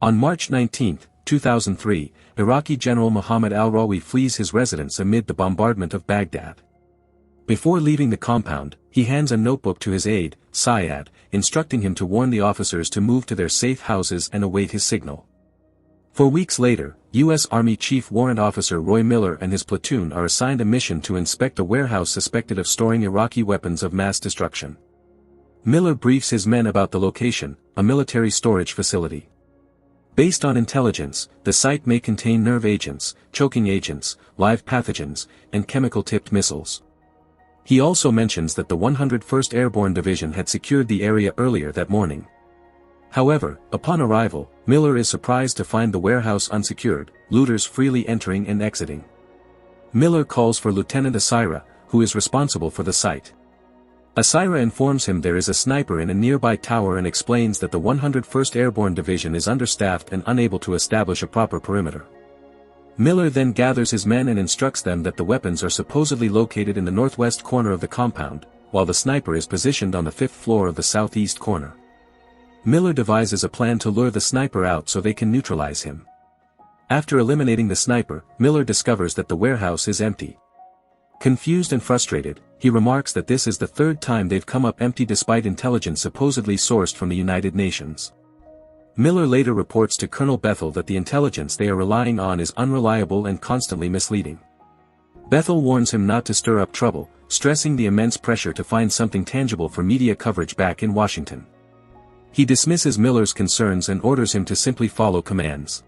On March 19, 2003, Iraqi General Mohammed al-Rawi flees his residence amid the bombardment of Baghdad. Before leaving the compound, he hands a notebook to his aide, Syed, instructing him to warn the officers to move to their safe houses and await his signal. 4 weeks later, U.S. Army Chief Warrant Officer Roy Miller and his platoon are assigned a mission to inspect a warehouse suspected of storing Iraqi weapons of mass destruction. Miller briefs his men about the location, a military storage facility. Based on intelligence, the site may contain nerve agents, choking agents, live pathogens, and chemical-tipped missiles. He also mentions that the 101st Airborne Division had secured the area earlier that morning. However, upon arrival, Miller is surprised to find the warehouse unsecured, looters freely entering and exiting. Miller calls for Lieutenant Asira, who is responsible for the site. Asira informs him there is a sniper in a nearby tower and explains that the 101st Airborne Division is understaffed and unable to establish a proper perimeter. Miller then gathers his men and instructs them that the weapons are supposedly located in the northwest corner of the compound, while the sniper is positioned on the 5th floor of the southeast corner. Miller devises a plan to lure the sniper out so they can neutralize him. After eliminating the sniper, Miller discovers that the warehouse is empty. Confused and frustrated, he remarks that this is the 3rd time they've come up empty despite intelligence supposedly sourced from the United Nations. Miller later reports to Colonel Bethel that the intelligence they are relying on is unreliable and constantly misleading. Bethel warns him not to stir up trouble, stressing the immense pressure to find something tangible for media coverage back in Washington. He dismisses Miller's concerns and orders him to simply follow commands.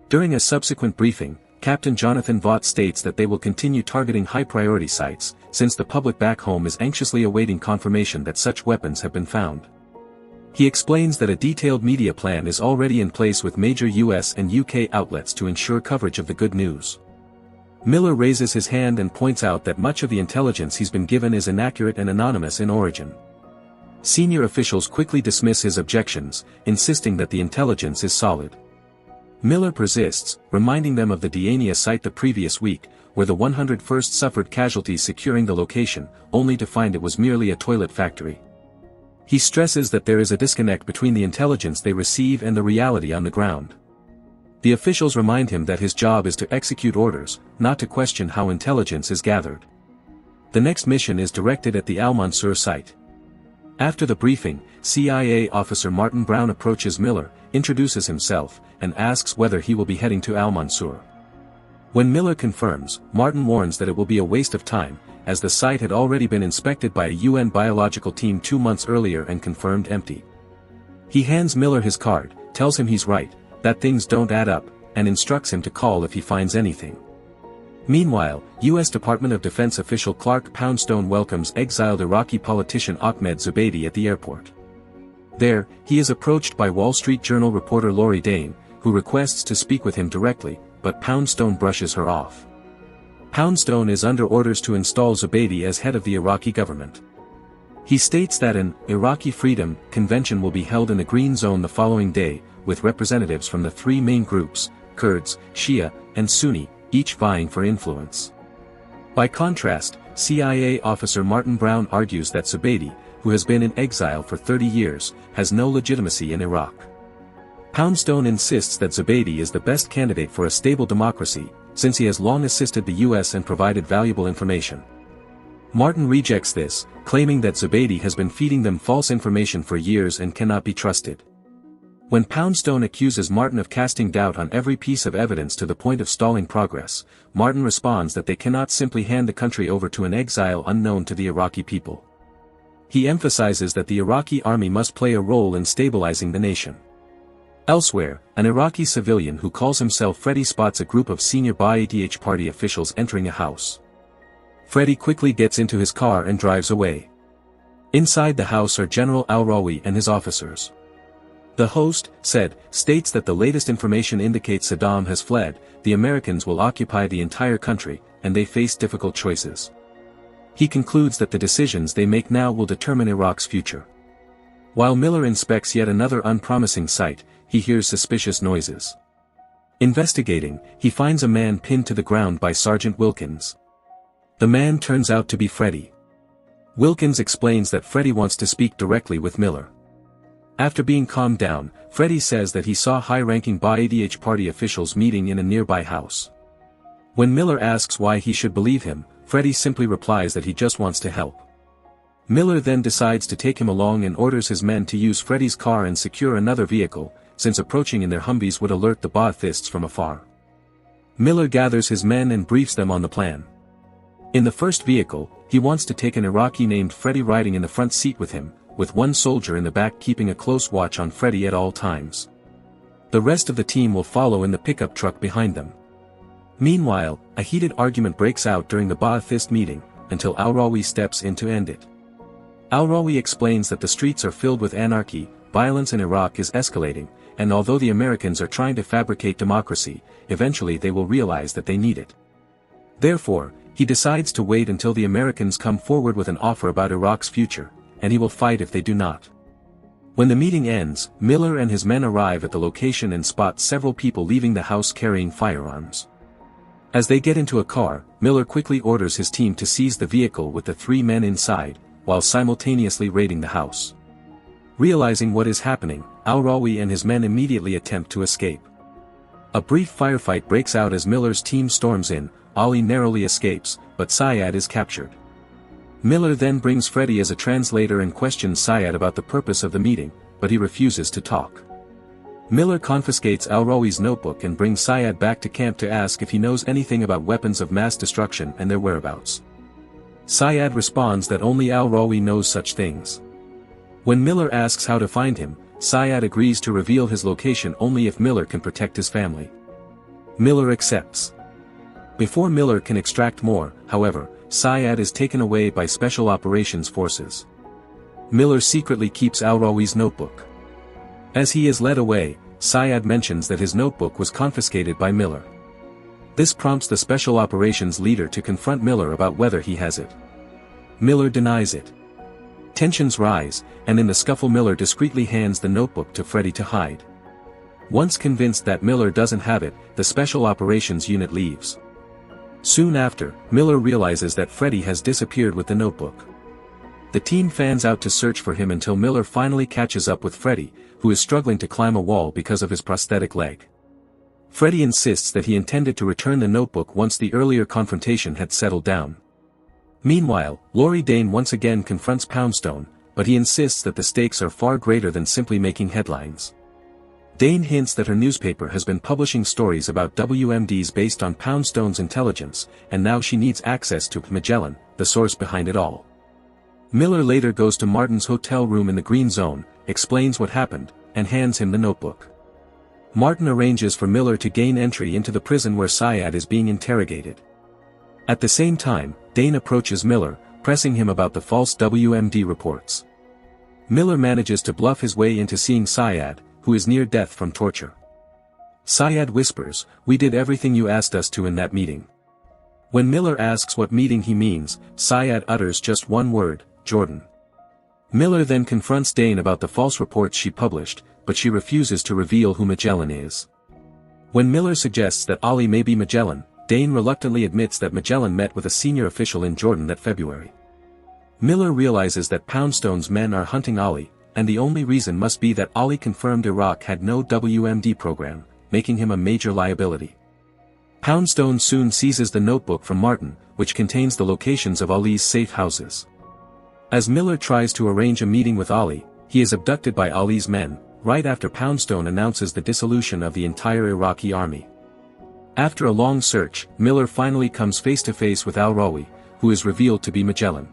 During a subsequent briefing, Captain Jonathan Vaught states that they will continue targeting high-priority sites, since the public back home is anxiously awaiting confirmation that such weapons have been found. He explains that a detailed media plan is already in place with major US and UK outlets to ensure coverage of the good news. Miller raises his hand and points out that much of the intelligence he's been given is inaccurate and anonymous in origin. Senior officials quickly dismiss his objections, insisting that the intelligence is solid. Miller persists, reminding them of the Diania site the previous week, where the 101st suffered casualties securing the location, only to find it was merely a toilet factory. He stresses that there is a disconnect between the intelligence they receive and the reality on the ground. The officials remind him that his job is to execute orders, not to question how intelligence is gathered. The next mission is directed at the Al-Mansur site. After the briefing, CIA officer Martin Brown approaches Miller, introduces himself, and asks whether he will be heading to Al-Mansur. When Miller confirms, Martin warns that it will be a waste of time, as the site had already been inspected by a UN biological team 2 months earlier and confirmed empty. He hands Miller his card, tells him he's right, that things don't add up, and instructs him to call if he finds anything. Meanwhile, U.S. Department of Defense official Clark Poundstone welcomes exiled Iraqi politician Ahmed Zubaydi at the airport. There, he is approached by Wall Street Journal reporter Lori Dane, who requests to speak with him directly, but Poundstone brushes her off. Poundstone is under orders to install Zubaydi as head of the Iraqi government. He states that an Iraqi Freedom Convention will be held in the Green Zone the following day, with representatives from the 3 main groups, Kurds, Shia, and Sunni, each vying for influence. By contrast, CIA officer Martin Brown argues that Zubaydi, who has been in exile for 30 years, has no legitimacy in Iraq. Poundstone insists that Zubaydi is the best candidate for a stable democracy, since he has long assisted the US and provided valuable information. Martin rejects this, claiming that Zubaydi has been feeding them false information for years and cannot be trusted. When Poundstone accuses Martin of casting doubt on every piece of evidence to the point of stalling progress, Martin responds that they cannot simply hand the country over to an exile unknown to the Iraqi people. He emphasizes that the Iraqi army must play a role in stabilizing the nation. Elsewhere, an Iraqi civilian who calls himself Freddy spots a group of senior Ba'ath party officials entering a house. Freddy quickly gets into his car and drives away. Inside the house are General al-Rawi and his officers. The host, said, states that the latest information indicates Saddam has fled, the Americans will occupy the entire country, and they face difficult choices. He concludes that the decisions they make now will determine Iraq's future. While Miller inspects yet another unpromising site, he hears suspicious noises. Investigating, he finds a man pinned to the ground by Sergeant Wilkins. The man turns out to be Freddy. Wilkins explains that Freddy wants to speak directly with Miller. After being calmed down, Freddie says that he saw high-ranking Ba'ath Party officials meeting in a nearby house. When Miller asks why he should believe him, Freddie simply replies that he just wants to help. Miller then decides to take him along and orders his men to use Freddie's car and secure another vehicle, since approaching in their Humvees would alert the Ba'athists from afar. Miller gathers his men and briefs them on the plan. In the first vehicle, he wants to take an Iraqi named Freddie riding in the front seat with him, with one soldier in the back keeping a close watch on Freddie at all times. The rest of the team will follow in the pickup truck behind them. Meanwhile, a heated argument breaks out during the Ba'athist meeting, until al-Rawi steps in to end it. Al-Rawi explains that the streets are filled with anarchy, violence in Iraq is escalating, and although the Americans are trying to fabricate democracy, eventually they will realize that they need it. Therefore, he decides to wait until the Americans come forward with an offer about Iraq's future, and he will fight if they do not. When the meeting ends, Miller and his men arrive at the location and spot several people leaving the house carrying firearms. As they get into a car, Miller quickly orders his team to seize the vehicle with the 3 men inside, while simultaneously raiding the house. Realizing what is happening, al-Rawi and his men immediately attempt to escape. A brief firefight breaks out as Miller's team storms in. Ali narrowly escapes, but Syed is captured. Miller then brings Freddie as a translator and questions Syed about the purpose of the meeting, but he refuses to talk. Miller confiscates al-Rawi's notebook and brings Syed back to camp to ask if he knows anything about weapons of mass destruction and their whereabouts. Syed responds that only al-Rawi knows such things. When Miller asks how to find him, Syed agrees to reveal his location only if Miller can protect his family. Miller accepts. Before Miller can extract more, however, Syed is taken away by Special Operations Forces. Miller secretly keeps al-Rawi's notebook. As he is led away, Syed mentions that his notebook was confiscated by Miller. This prompts the Special Operations leader to confront Miller about whether he has it. Miller denies it. Tensions rise, and in the scuffle Miller discreetly hands the notebook to Freddie to hide. Once convinced that Miller doesn't have it, the Special Operations unit leaves. Soon after, Miller realizes that Freddie has disappeared with the notebook. The team fans out to search for him until Miller finally catches up with Freddie, who is struggling to climb a wall because of his prosthetic leg. Freddie insists that he intended to return the notebook once the earlier confrontation had settled down. Meanwhile, Lori Dane once again confronts Poundstone, but he insists that the stakes are far greater than simply making headlines. Dane hints that her newspaper has been publishing stories about WMDs based on Poundstone's intelligence, and now she needs access to Magellan, the source behind it all. Miller later goes to Martin's hotel room in the Green Zone, explains what happened, and hands him the notebook. Martin arranges for Miller to gain entry into the prison where Syed is being interrogated. At the same time, Dane approaches Miller, pressing him about the false WMD reports. Miller manages to bluff his way into seeing Syed, who is near death from torture. Syed whispers, "We did everything you asked us to in that meeting." When Miller asks what meeting he means, Syed utters just one word, Jordan. Miller then confronts Dane about the false reports she published, but she refuses to reveal who Magellan is. When Miller suggests that Ali may be Magellan, Dane reluctantly admits that Magellan met with a senior official in Jordan that February. Miller realizes that Poundstone's men are hunting Ali, and the only reason must be that Ali confirmed Iraq had no WMD program, making him a major liability. Poundstone soon seizes the notebook from Martin, which contains the locations of Ali's safe houses. As Miller tries to arrange a meeting with Ali, he is abducted by Ali's men, right after Poundstone announces the dissolution of the entire Iraqi army. After a long search, Miller finally comes face to face with al-Rawi, who is revealed to be Magellan.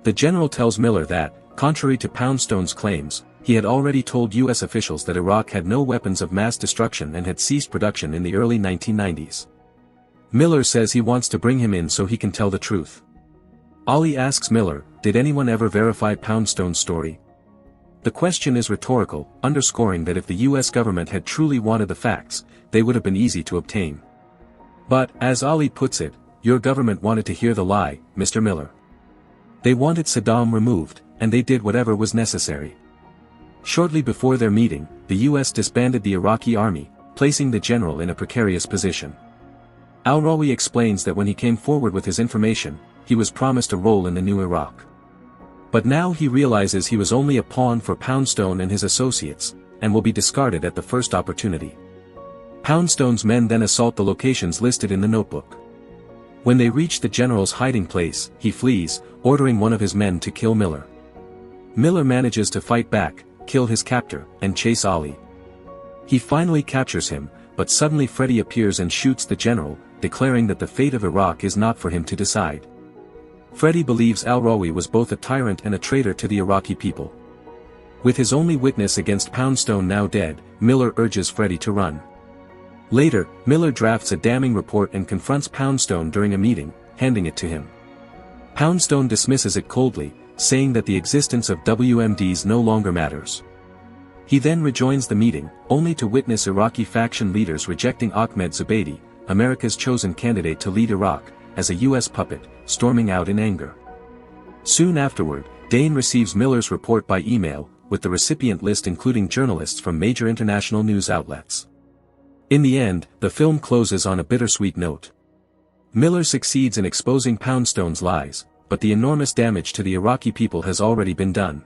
The general tells Miller that, contrary to Poundstone's claims, he had already told U.S. officials that Iraq had no weapons of mass destruction and had ceased production in the early 1990s. Miller says he wants to bring him in so he can tell the truth. Ali asks Miller, "Did anyone ever verify Poundstone's story?" The question is rhetorical, underscoring that if the U.S. government had truly wanted the facts, they would have been easy to obtain. But, as Ali puts it, "Your government wanted to hear the lie, Mr. Miller. They wanted Saddam removed, and they did whatever was necessary." Shortly before their meeting, the U.S. disbanded the Iraqi army, placing the general in a precarious position. Al-Rawi explains that when he came forward with his information, he was promised a role in the new Iraq. But now he realizes he was only a pawn for Poundstone and his associates, and will be discarded at the first opportunity. Poundstone's men then assault the locations listed in the notebook. When they reach the general's hiding place, he flees, ordering one of his men to kill Miller. Miller manages to fight back, kill his captor, and chase Ali. He finally captures him, but suddenly Freddy appears and shoots the general, declaring that the fate of Iraq is not for him to decide. Freddy believes al-Rawi was both a tyrant and a traitor to the Iraqi people. With his only witness against Poundstone now dead, Miller urges Freddy to run. Later, Miller drafts a damning report and confronts Poundstone during a meeting, handing it to him. Poundstone dismisses it coldly, saying that the existence of WMDs no longer matters. He then rejoins the meeting, only to witness Iraqi faction leaders rejecting Ahmed Zubaydi, America's chosen candidate to lead Iraq, as a U.S. puppet, storming out in anger. Soon afterward, Dane receives Miller's report by email, with the recipient list including journalists from major international news outlets. In the end, the film closes on a bittersweet note. Miller succeeds in exposing Poundstone's lies, but the enormous damage to the Iraqi people has already been done.